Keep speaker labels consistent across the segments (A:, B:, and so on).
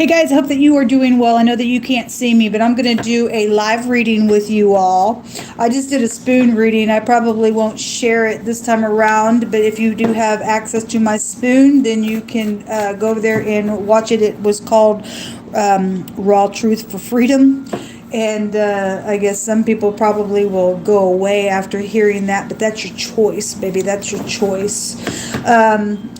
A: Hey guys, I hope that you are doing well. I know that you can't see me, but I'm going to do a live reading with you all. I just did a spoon reading. I probably won't share it this time around, but if you do have access to my spoon, then you can go over there and watch it. It was called Raw Truth for Freedom. And I guess some people probably will go away after hearing that, but that's your choice, baby. That's your choice.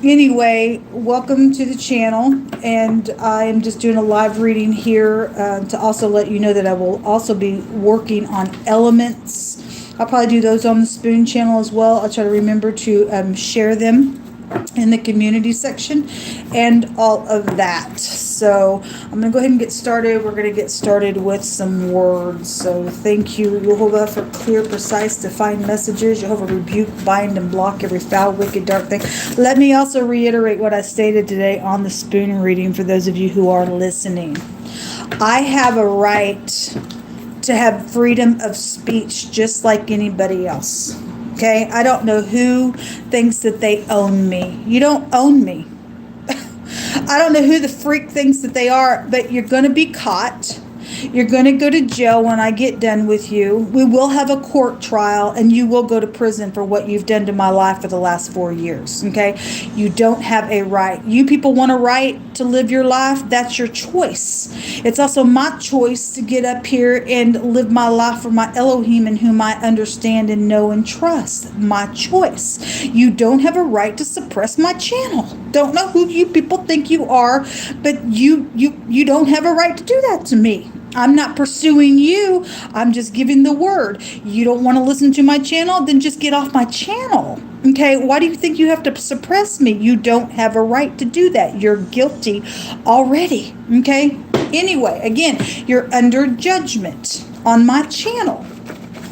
A: Anyway, welcome to the channel. And I am just doing a live reading here to also let you know that I will also be working on elements. I'll probably do those on the Spoon channel as well. I'll try to remember to share them in the community section and all of that. So I'm going to go ahead and get started. We're going to get started with some words. So thank you, Jehovah, for clear, precise, defined messages. Jehovah, rebuke, bind, and block every foul, wicked, dark thing. Let me also reiterate what I stated today on the spoon reading for those of you who are listening. I have a right to have freedom of speech just like anybody else. Okay, I don't know who thinks that they own me. You don't own me. I don't know who the freak thinks that they are, but you're going to be caught. You're going to go to jail when I get done with you. We will have a court trial, and you will go to prison for what you've done to my life for the last 4 years, okay? You don't have a right. You people want a right to live your life. That's your choice. It's also my choice to get up here and live my life for my Elohim in whom I understand and know and trust. My choice. You don't have a right to suppress my channel. Don't know who you people think you are, but you don't have a right to do that to me. I'm not pursuing you. I'm just giving the word. You don't want to listen to my channel? Then just get off my channel. Okay, why do you think you have to suppress me? You don't have a right to do that. You're guilty already. Okay? Anyway, again, you're under judgment on my channel.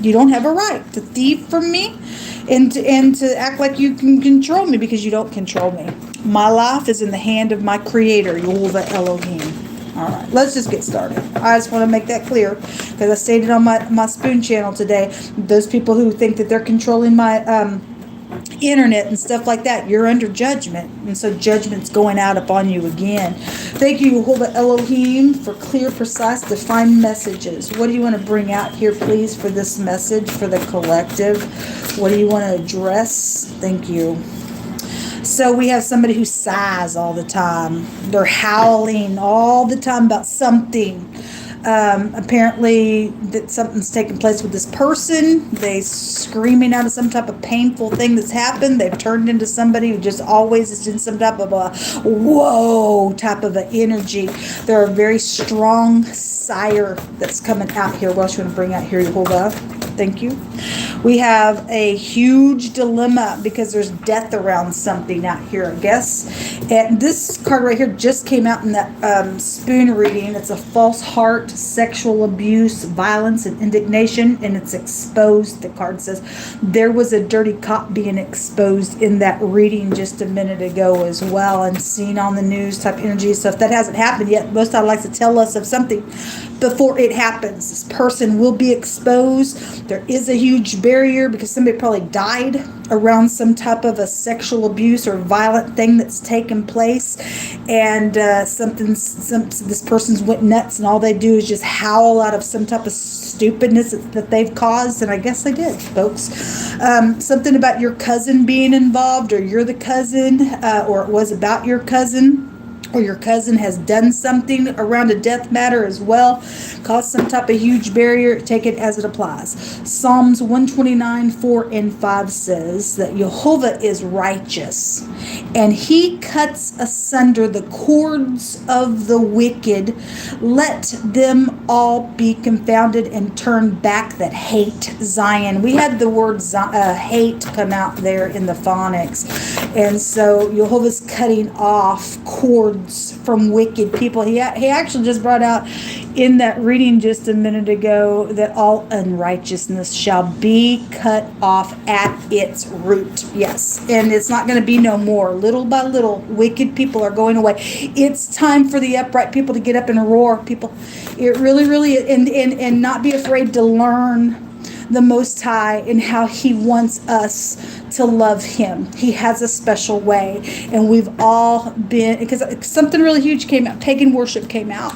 A: You don't have a right to thieve from me and to act like you can control me, because you don't control me. My life is in the hand of my creator, Yehovah Elohim. All right, let's just get started. I just want to make that clear because I stated on my Spoon channel today, those people who think that they're controlling my internet and stuff like that, you're under judgment. And so judgment's going out upon you again. Thank you, Yehovah Elohim, for clear, precise, defined messages. What do you want to bring out here, please, for this message, for the collective? What do you want to address? Thank you. So we have somebody who sighs all the time. They're howling all the time about something. Apparently that something's taken place with this person. They screaming out of some type of painful thing that's happened. They've turned into somebody who just always is in some type of a whoa type of an energy. They're a very strong sire that's coming out here. What else you want to bring out here, Yehovah? Thank you. We have a huge dilemma because there's death around something out here, I guess. And this card right here just came out in that spoon reading. It's a false heart, sexual abuse, violence, and indignation, and it's exposed. The card says there was a dirty cop being exposed in that reading just a minute ago as well, and seen on the news type energy stuff. That hasn't happened yet. Most I like to tell us of something before it happens. This person will be exposed. There is a huge barrier because somebody probably died around some type of a sexual abuse or violent thing that's taken place, and this person's went nuts, and all they do is just howl out of some type of stupidness that they've caused, and I guess they did, folks. Something about your cousin being involved, or you're the cousin, or it was about your cousin, or your cousin has done something around a death matter as well, caused some type of huge barrier. Take it as it applies. Psalms 129, 4 and 5 says that Jehovah is righteous, and he cuts asunder the cords of the wicked. Let them all be confounded and turn back that hate Zion. We had the word hate come out there in the phonics, and so Jehovah's cutting off cords from wicked people. He actually just brought out in that reading just a minute ago that all unrighteousness shall be cut off at its root. Yes, and it's not going to be no more. Little by little, wicked people are going away. It's time for the upright people to get up and roar, people. It really, and not be afraid to learn the Most High and how he wants us to love him. He has a special way, and we've all been, because something really huge came out. Pagan worship came out,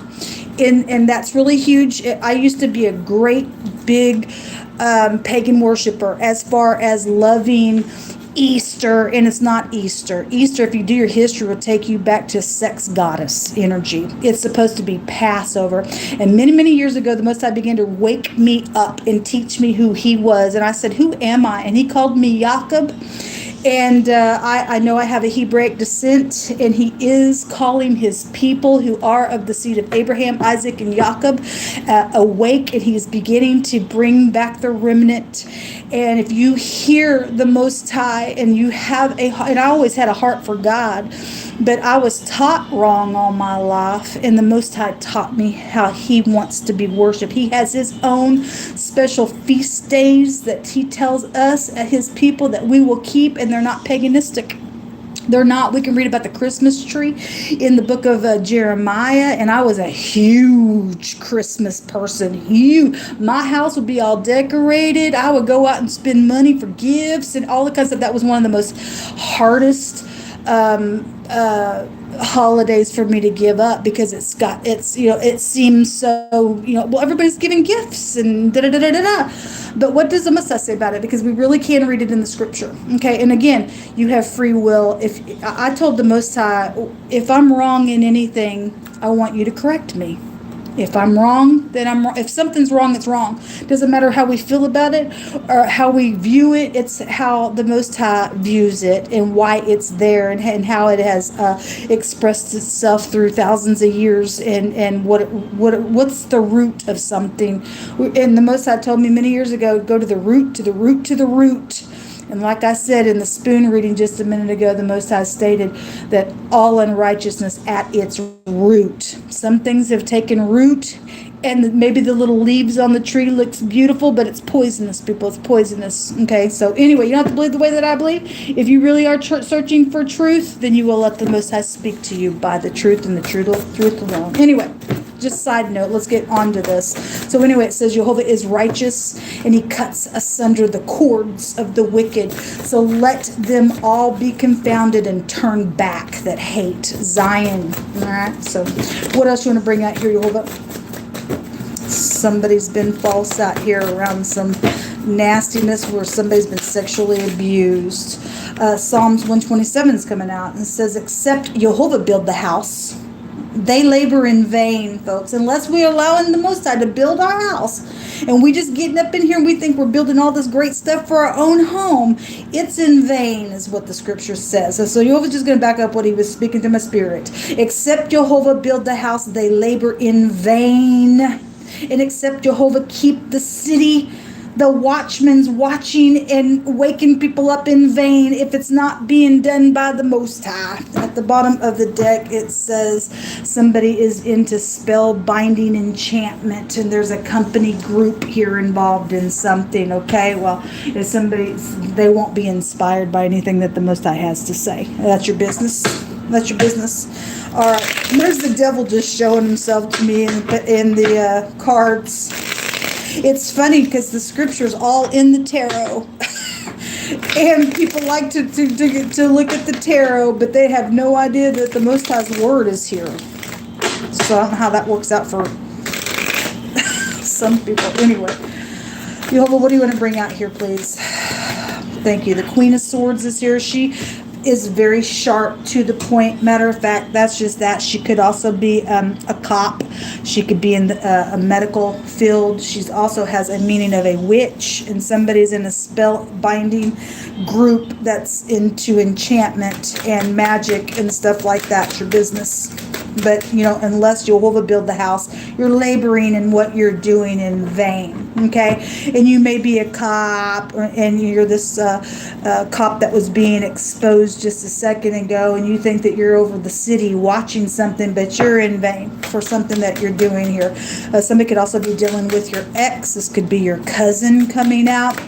A: and that's really huge. I used to be a great big pagan worshiper as far as loving Easter, and it's not Easter. Easter, if you do your history, will take you back to sex goddess energy. It's supposed to be Passover. And many, many years ago, the Most High began to wake me up and teach me who he was. And I said, who am I? And he called me Jacob. And I know I have a Hebraic descent, and he is calling his people who are of the seed of Abraham, Isaac, and Jacob awake, and he's beginning to bring back the remnant. And if you hear the Most High, and you have and I always had a heart for God, but I was taught wrong all my life, and the Most High taught me how he wants to be worshipped. He has his own special feast days that he tells us, his people, that we will keep, and they're not paganistic. They're not. We can read about the Christmas tree in the book of Jeremiah, and I was a huge Christmas person. Huge. My house would be all decorated. I would go out and spend money for gifts and all the kinds of stuff. That was one of the most hardest holidays for me to give up, because it seems so, well, everybody's giving gifts and da da da da da. But what does the Messiah say about it? Because we really can read it in the scripture. Okay, and again, you have free will. If I told the Most High, if I'm wrong in anything, I want you to correct me. If I'm wrong, then I'm wrong. If something's wrong, it's wrong. Doesn't matter how we feel about it or how we view it. It's how the Most High views it, and why it's there, and how it has expressed itself through thousands of years, and what's the root of something. And the Most High told me many years ago, go to the root, to the root, to the root. And like I said in the spoon reading just a minute ago, the Most High stated that all unrighteousness at its root. Some things have taken root, and maybe the little leaves on the tree looks beautiful, but it's poisonous, people. It's poisonous. Okay, so anyway, you don't have to believe the way that I believe. If you really are searching for truth, then you will let the Most High speak to you by the truth, and the truth alone. Anyway, just side note, let's get on to this. So anyway, it says Jehovah is righteous, and he cuts asunder the cords of the wicked. So let them all be confounded and turn back that hate Zion. All right, so what else you want to bring out here, Jehovah? Somebody's been false out here around some nastiness where somebody's been sexually abused. Psalms 127 is coming out, and it says, except Jehovah build the house, they labor in vain, folks. Unless we're allowing the Most High to build our house, and we just getting up in here and we think we're building all this great stuff for our own home, it's in vain, is what the scripture says. So Jehovah's just going to back up what he was speaking to my spirit. Except Jehovah build the house, they labor in vain. And except Jehovah keep the city, the watchman's watching and waking people up in vain, if it's not being done by the Most High. At the bottom of the deck, it says somebody is into spell binding enchantment, and there's a company group here involved in something. Okay, well, if they won't be inspired by anything that the Most High has to say. That's your business. That's your business. All right, there's the devil just showing himself to me in the cards. It's funny because the scripture's all in the tarot. And people like to look at the tarot, but they have no idea that the Most High's word is here. So I don't know how that works out for some people. Anyway, Jehovah, what do you want to bring out here, please? Thank you. The Queen of Swords is here. She is very sharp, to the point. Matter of fact, that's just that. She could also be a cop. She could be in a medical field. She also has a meaning of a witch, and somebody's in a spell binding group that's into enchantment and magic and stuff like that. It's your business. But, unless Jehovah build the house, you're laboring in what you're doing in vain, okay? And you may be a cop, and you're this cop that was being exposed just a second ago, and you think that you're over the city watching something, but you're in vain for something that you're doing here. Somebody could also be dealing with your ex. This could be your cousin coming out.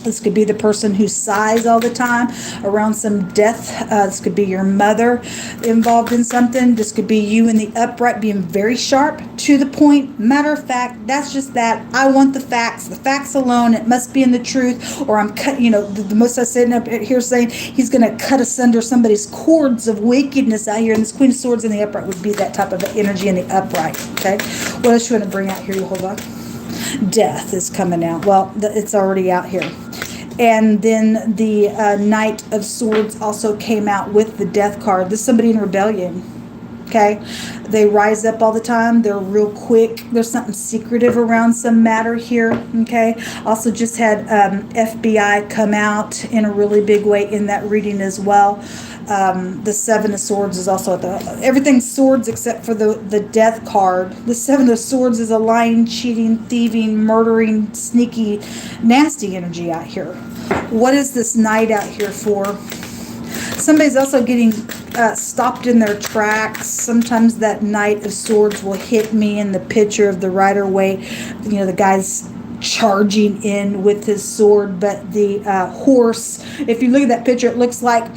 A: This could be the person who sighs all the time around some death. This could be your mother involved in something. This could be you in the upright being very sharp, to the point. Matter of fact, that's just that. I want the facts alone. It must be in the truth, or I'm cut. The most I said up here saying he's going to cut asunder somebody's cords of wickedness out here. And this Queen of Swords in the upright would be that type of energy in the upright. Okay, what else you want to bring out here, Jehovah? Death is coming out. Well, it's already out here. And then the Knight of Swords also came out with the Death card. This is somebody in rebellion. Okay, they rise up all the time. They're real quick. There's something secretive around some matter here. Okay, also just had FBI come out in a really big way in that reading as well. The Seven of Swords is also everything's swords except for the Death card. The Seven of Swords is a lying, cheating, thieving, murdering, sneaky, nasty energy out here. What is this Knight out here for? Somebody's also getting stopped in their tracks. Sometimes that Knight of Swords will hit me in the picture of the Rider-Waite. The guy's charging in with his sword, but the horse, if you look at that picture, it looks like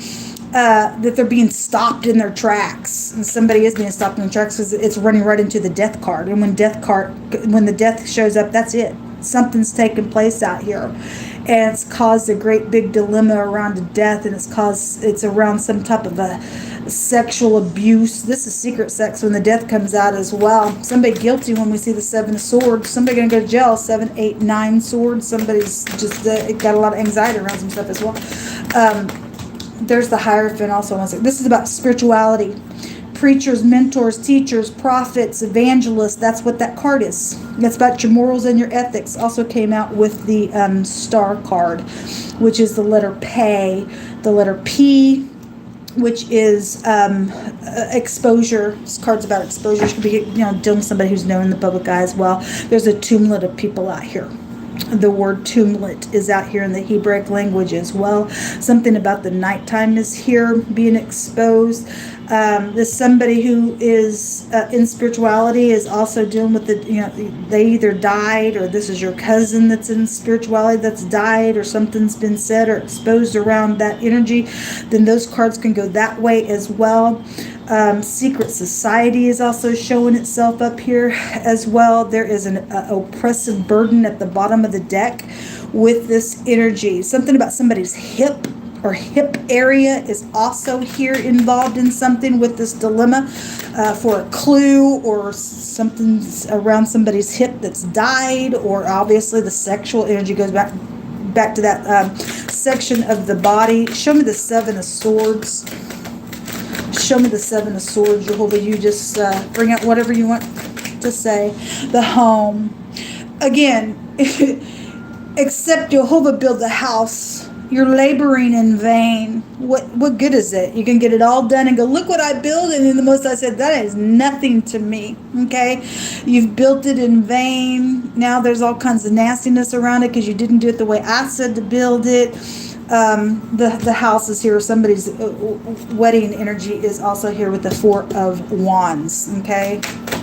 A: that they're being stopped in their tracks, and somebody is being stopped in their tracks because it's running right into the Death card. And when the Death shows up, that's it. Something's taking place out here, and it's caused a great big dilemma around a death, and it's around some type of a sexual abuse. This is secret sex when the Death comes out as well. Somebody guilty when we see the Seven of Swords. Somebody gonna go to jail. 7, 8, 9 swords. Somebody's just got a lot of anxiety around some stuff as well. There's the Hierophant also. This is about spirituality. Preachers, mentors, teachers, prophets, evangelists. That's what that card is. That's about your morals and your ethics. Also came out with the Star card, which is the letter P. The letter P, which is exposure. This card's about exposure. It could be dealing with somebody who's known in the public eye as well. There's a tumlet of people out here. The word tumlet is out here in the Hebraic language as well. Something about the nighttime is here being exposed. This somebody who is in spirituality is also dealing with they either died, or this is your cousin that's in spirituality that's died, or something's been said or exposed around that energy. Then those cards can go that way as well. Secret society is also showing itself up here as well. There is an oppressive burden at the bottom of the deck with this energy. Something about somebody's hip or hip area is also here involved in something with this dilemma for a clue, or something's around somebody's hip that's died, or obviously the sexual energy goes back to that section of the body. Show me the Seven of Swords. Show me the Seven of Swords, Jehovah. You just bring out whatever you want to say. The home. Again, except Jehovah build the house, you're laboring in vain. What good is it? You can get it all done and go, look what I built, and then the Most I said, that is nothing to me. Okay? You've built it in vain. Now there's all kinds of nastiness around it because you didn't do it the way I said to build it. The house is here. Somebody's wedding energy is also here with the Four of Wands. Okay,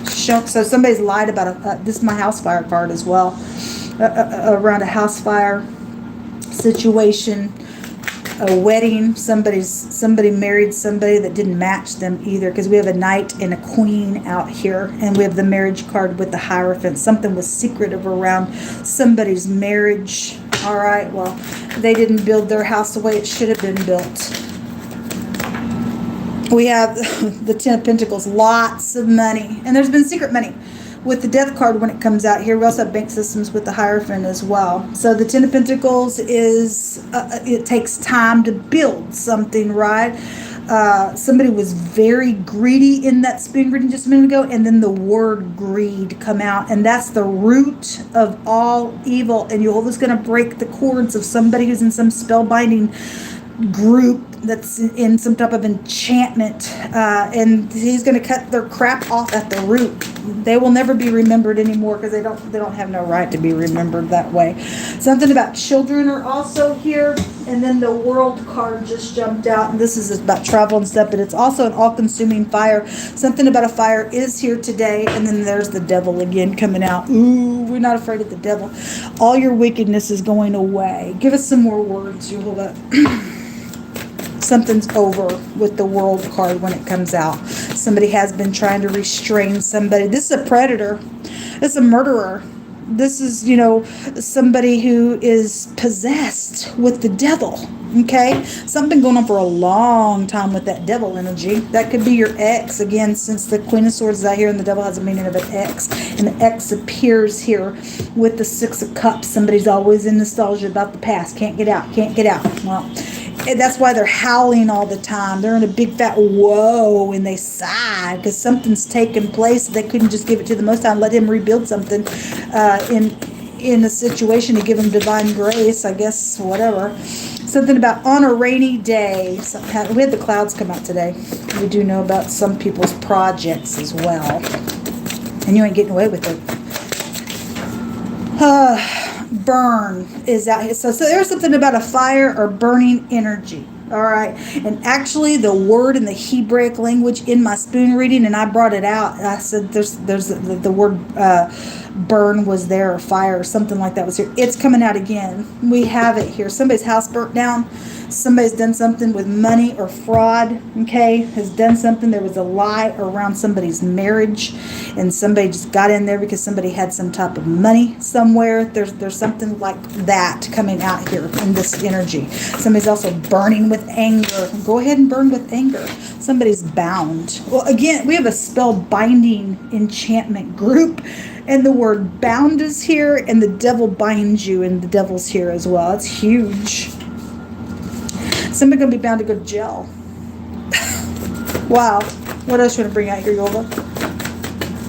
A: so somebody's lied about this is my house fire card as well, around a house fire situation, a wedding. Somebody married somebody that didn't match them either, because we have a Knight and a Queen out here, and we have the marriage card with the Hierophant. Something was secretive around somebody's marriage. All right, well, they didn't build their house the way it should have been built. We have the Ten of Pentacles, lots of money, and there's been secret money with the Death card when it comes out here. We also have bank systems with the Hierophant as well. So the Ten of Pentacles is, it takes time to build something, right? Somebody was very greedy in that spoon reading just a minute ago, and then the word greed come out, and that's the root of all evil. And Jehovah's going to break the cords of somebody who's in some spellbinding group that's in some type of enchantment, and he's going to cut their crap off at the root. they will never be remembered anymore because they don't have no right to be remembered that way. Something about children are also here, and then the world card just jumped out, and this is about travel and stuff, but it's also an all-consuming fire. Something about a fire is here today, and then there's the devil again coming out. Ooh, we're not afraid of the devil. All your wickedness is going away. Give us some more words. You hold up. Something's over with the world card when it comes out. Somebody has been trying to restrain somebody. This is a predator. This is a murderer. This is, somebody who is possessed with the devil. Okay? Something going on for a long time with that devil energy. That could be your ex. Again, since the Queen of Swords is out here and the devil has a meaning of an ex. And the ex appears here with the Six of Cups. Somebody's always in nostalgia about the past. Can't get out. Can't get out. Well, that's why they're howling all the time. They're in a big fat whoa, and they sigh because something's taken place. They couldn't just give it to the Most High and let Him rebuild something in a situation to give Him divine grace, I guess, whatever. Something about on a rainy day. We had the clouds come out today. We do know about some people's projects as well. And you ain't getting away with it. Burn is out here. So there's something about a fire or burning energy. All right. And actually the word in the Hebraic language in my spoon reading, and I brought it out. I said there's the word burn was there, or fire or something like that was here. It's coming out again. We have it here. Somebody's house burnt down. Somebody's done something with money or fraud, okay, has done something. There was a lie around somebody's marriage, and somebody just got in there because somebody had some type of money somewhere. There's something like that coming out here in this energy. Somebody's also burning with anger. Go ahead and burn with anger. Somebody's bound. Well, again, we have a spell binding enchantment group, and the word bound is here, and the devil binds you, and the devil's here as well. It's huge. Somebody's going to be bound to go to jail. Wow. What else you want to bring out here, Yola?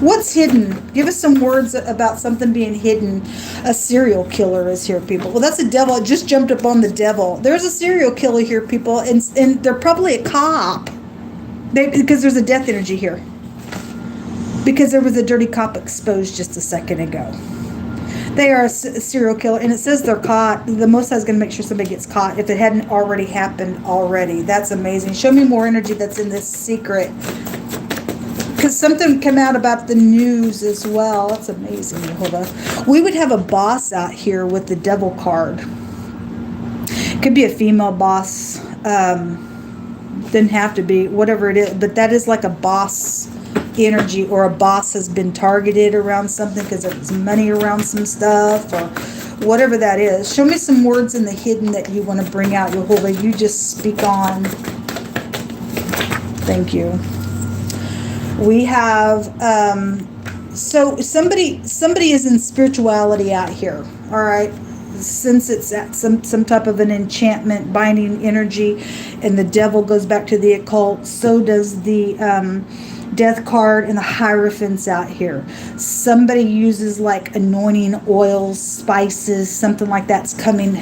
A: What's hidden? Give us some words about something being hidden. A serial killer is here, people. Well, that's a devil. It just jumped up on the devil. There's a serial killer here, people, and they're probably a cop. Because there's a death energy here. Because there was a dirty cop exposed just a second ago. They are a serial killer, and it says they're caught. The Most High is going to make sure somebody gets caught if it hadn't already happened already. That's amazing. Show me more energy that's in this secret. Because something came out about the news as well. That's amazing. Hold on. We would have a boss out here with the devil card. It could be a female boss. Didn't have to be. Whatever it is. But that is like a boss energy, or a boss has been targeted around something because there's money around some stuff or whatever that is. Show me some words in the hidden that you want to bring out, Jehovah. You just speak on. Thank you. We have so somebody is in spirituality out here. All right. Since it's at some type of an enchantment binding energy, and the devil goes back to the occult, so does the death card and the Hierophants out here. Somebody uses like anointing oils, spices, something like that's coming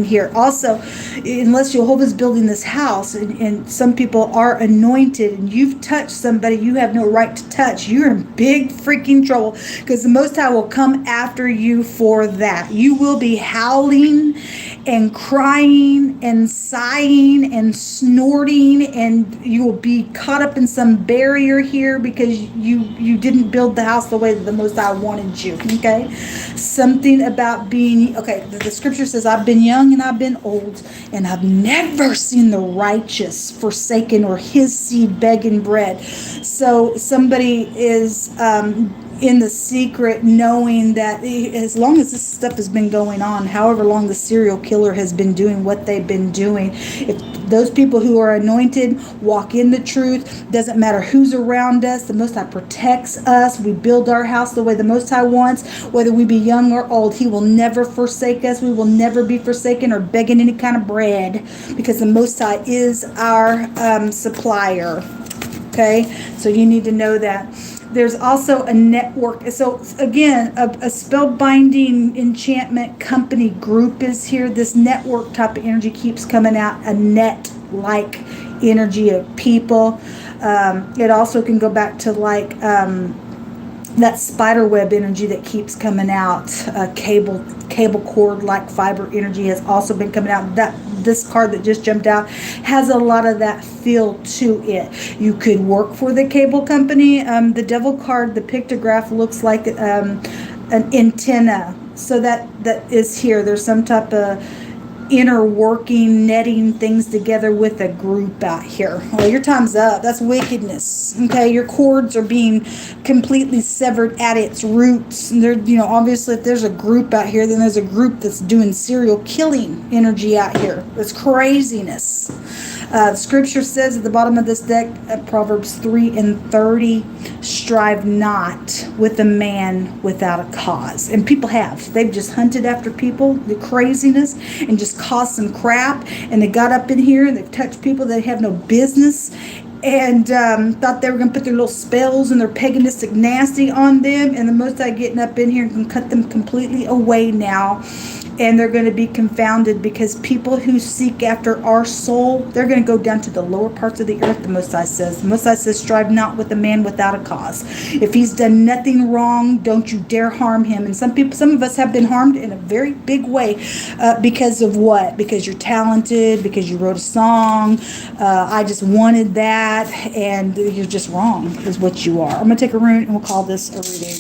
A: here. Also, unless Jehovah's building this house, and some people are anointed, and you've touched somebody you have no right to touch, you're in big freaking trouble, because the Most High will come after you for that. You will be howling and crying and sighing and snorting, and you will be caught up in some barrier here because you didn't build the house the way that the Most High wanted you. Okay, something about being okay. The scripture says, "I've been young and I've been old, and I've never seen the righteous forsaken or his seed begging bread." So somebody is in the secret, knowing that as long as this stuff has been going on, however long the serial killer has been doing what they've been doing, if those people who are anointed walk in the truth, doesn't matter who's around us, the Most High protects us. We build our house the way the Most High wants, whether we be young or old. He will never forsake us. We will never be forsaken or begging any kind of bread, because the Most High is our supplier. Okay, so you need to know that. There's also a network. So again, a spellbinding enchantment company group is here. This network type of energy keeps coming out, a net-like energy of people. It also can go back to like that spider web energy that keeps coming out, cable cord like fiber energy has also been coming out. That this card that just jumped out has a lot of that feel to it. You could work for the cable company. The devil card, the pictograph looks like an antenna. So that is here. There's some type of inner working, netting things together with a group out here. Well, your time's up. That's wickedness. Okay, your cords are being completely severed at its roots. And there, obviously, if there's a group out here, then there's a group that's doing serial killing energy out here. It's craziness. Scripture says at the bottom of this deck, Proverbs 3:30, strive not with a man without a cause. And people have. They've just hunted after people, the craziness, and just caused some crap. And they got up in here and they've touched people that have no business. And thought they were going to put their little spells and their paganistic nasty on them. And the Most High getting up in here and can cut them completely away now. And they're going to be confounded, because people who seek after our soul, they're going to go down to the lower parts of the earth, the Most High says. The Most High says, strive not with a man without a cause. If he's done nothing wrong, don't you dare harm him. And some of us have been harmed in a very big way because of what? Because you're talented, because you wrote a song. I just wanted that, and you're just wrong is what you are. I'm going to take a rune and we'll call this a reading.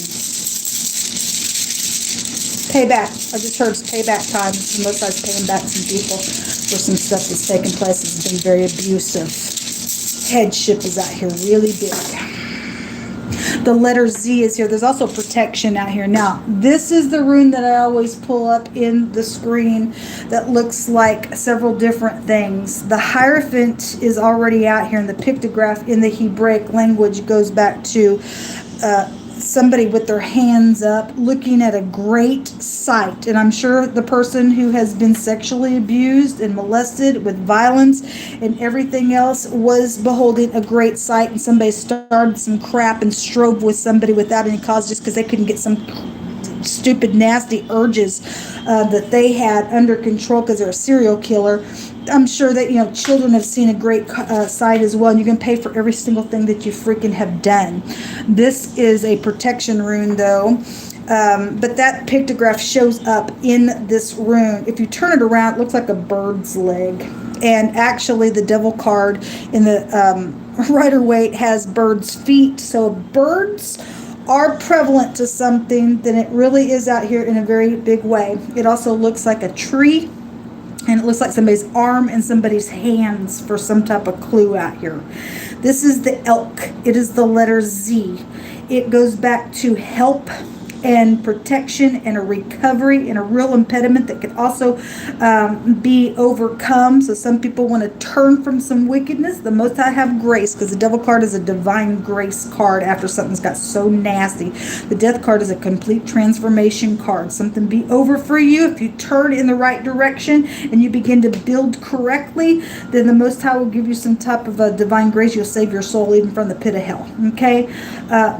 A: Payback. I just heard it's payback time. The Most High's paying back some people for some stuff that's taken place. It's been very abusive. Headship is out here really big. The letter Z is here. There's also protection out here. Now, this is the rune that I always pull up in the screen that looks like several different things. The Hierophant is already out here, and the pictograph in the Hebraic language goes back to somebody with their hands up looking at a great sight. And I'm sure the person who has been sexually abused and molested with violence and everything else was beholding a great sight, and somebody started some crap and strove with somebody without any cause just because they couldn't get some stupid nasty urges that they had under control because they're a serial killer. I'm sure that children have seen a great sight as well, and you can pay for every single thing that you freaking have done. This is a protection rune though, but that pictograph shows up in this rune. If you turn it around, it looks like a bird's leg, and actually the devil card in the Rider-Waite has bird's feet. So birds are prevalent to something, then it really is out here in a very big way. It also looks like a tree, and it looks like somebody's arm and somebody's hands for some type of clue out here. This is the elk. It is the letter Z. It goes back to help and protection and a recovery and a real impediment that could also be overcome. So some people want to turn from some wickedness. The Most High have grace, because the devil card is a divine grace card after something's got so nasty. The death card is a complete transformation card. Something be over for you. If you turn in the right direction and you begin to build correctly, then the Most High will give you some type of a divine grace. You'll save your soul even from the pit of hell. Okay?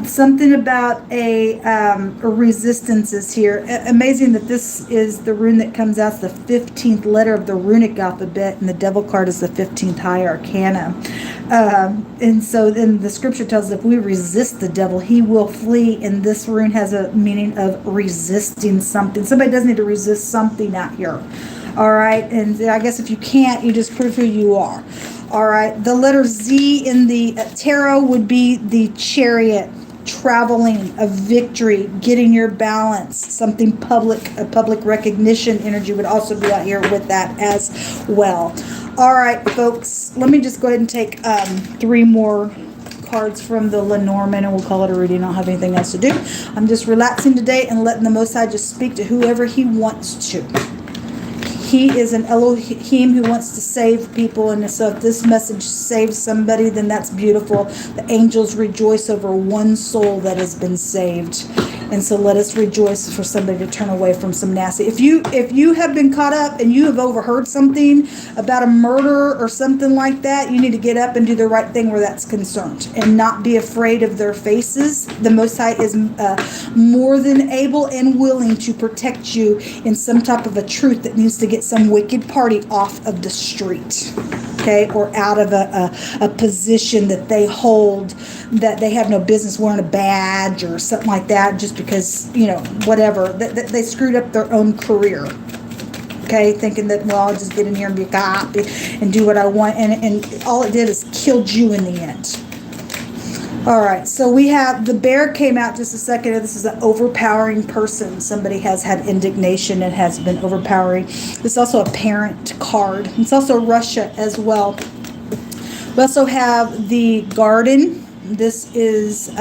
A: Something about a resistance is here. Amazing that this is the rune that comes out, the 15th letter of the runic alphabet, and the devil card is the 15th high arcana. And so then the scripture tells us if we resist the devil, he will flee. And this rune has a meaning of resisting something. Somebody does need to resist something out here. All right. And I guess if you can't, you just prove who you are. All right. The letter Z in the tarot would be the Chariot. Traveling, a victory, getting your balance, something public, a public recognition energy would also be out here with that as well. All right, folks, let me just go ahead and take 3 more cards from the Lenormand, and we'll call it a reading. I don't have anything else to do. I'm just relaxing today and letting the Most High just speak to whoever he wants to. He is an Elohim who wants to save people, and so if this message saves somebody, then that's beautiful. The angels rejoice over one soul that has been saved. And so let us rejoice for somebody to turn away from some nasty. If you have been caught up and you have overheard something about a murder or something like that, you need to get up and do the right thing where that's concerned and not be afraid of their faces. The Most High is more than able and willing to protect you in some type of a truth that needs to get some wicked party off of the street. Okay, or out of a position that they hold that they have no business wearing a badge or something like that, just because, whatever, they screwed up their own career. Okay, thinking that, well, I'll just get in here and be a cop and do what I want, and all it did is killed you in the end. All right, so we have the bear came out just a second ago. This is an overpowering person. Somebody has had indignation and has been overpowering. This is also a parent card. It's also Russia as well. We also have the garden. This is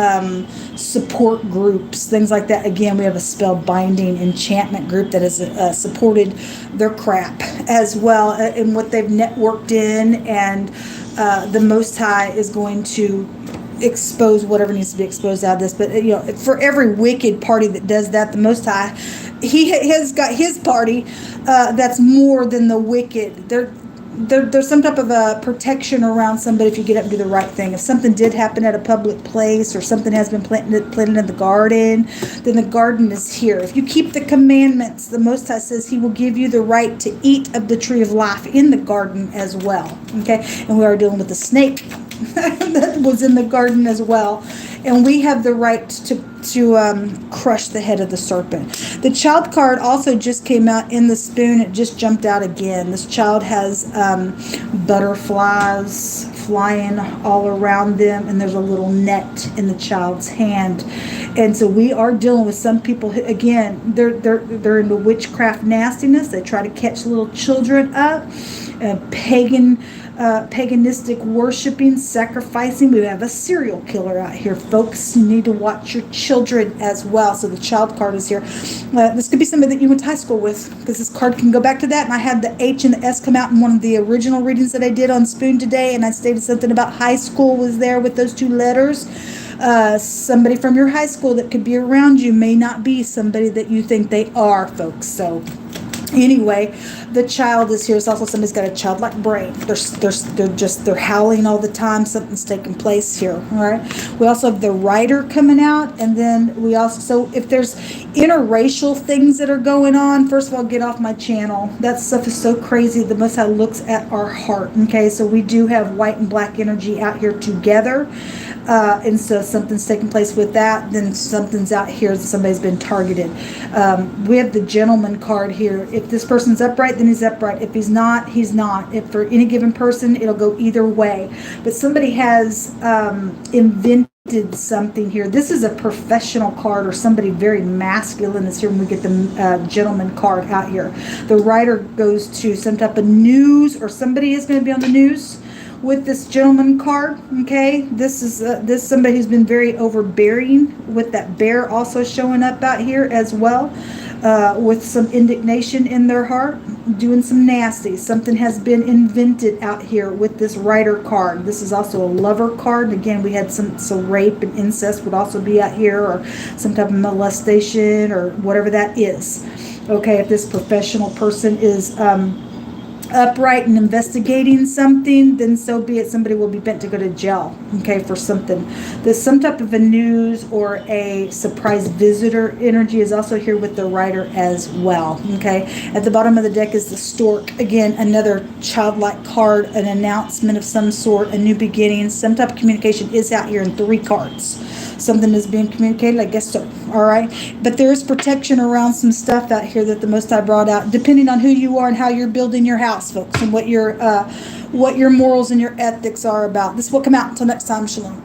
A: support groups, things like that. Again, we have a spell binding enchantment group that has supported their crap as well in what they've networked in, and the Most High is going to expose whatever needs to be exposed out of this. But for every wicked party that does that, the Most High, he has got his party that's more than the wicked. There's some type of a protection around somebody if you get up and do the right thing. If something did happen at a public place or something has been planted in the garden, then the garden is here. If you keep the commandments, the Most High says he will give you the right to eat of the tree of life in the garden as well. Okay, and we are dealing with the snake that was in the garden as well, and we have the right to crush the head of the serpent. The child card also just came out in the spoon. It just jumped out again. This child has butterflies flying all around them, and there's a little net in the child's hand. And so we are dealing with some people who, again, they're into witchcraft nastiness. They try to catch little children up, paganistic worshiping, sacrificing. We have a serial killer out here, folks. You need to watch your children as well. So the child card is here. This could be somebody that you went to high school with, because this card can go back to that. And I had the H and the S come out in one of the original readings that I did on Spoon today, and I stated something about high school was there with those two letters. Somebody from your high school that could be around you may not be somebody that you think they are, folks. So anyway, the child is here. It's also somebody's got a childlike brain. They're howling all the time. Something's taking place here. All right. We also have the writer coming out, and then we also, so if there's interracial things that are going on, first of all, get off my channel. That stuff is so crazy. The Most High looks at our heart. Okay, so we do have white and black energy out here together. And so something's taking place with that. Then something's out here that somebody's been targeted. We have the gentleman card here. If this person's upright, then he's upright. If he's not, he's not. If for any given person, it'll go either way. But somebody has invented something here. This is a professional card, or somebody very masculine is here when we get the gentleman card out here. The writer goes to some type of news, or somebody is going to be on the news with this gentleman card. Okay, this is somebody who's been very overbearing, with that bear also showing up out here as well, with some indignation in their heart, doing some nasty. Something has been invented out here with this writer card. This is also a lover card. Again, we had some rape and incest would also be out here, or some type of molestation or whatever that is. Okay, if this professional person is upright and investigating something, then so be it. Somebody will be bent to go to jail, okay, for something. There's some type of a news or a surprise visitor energy is also here with the writer as well, okay. At the bottom of the deck is the stork. Again, another childlike card, an announcement of some sort, a new beginning. Some type of communication is out here in 3 cards. Something is being communicated, I guess so. All right, but there is protection around some stuff out here that the Most High brought out, depending on who you are and how you're building your house, folks, and what your morals and your ethics are about. This will come out. Until next time, shalom.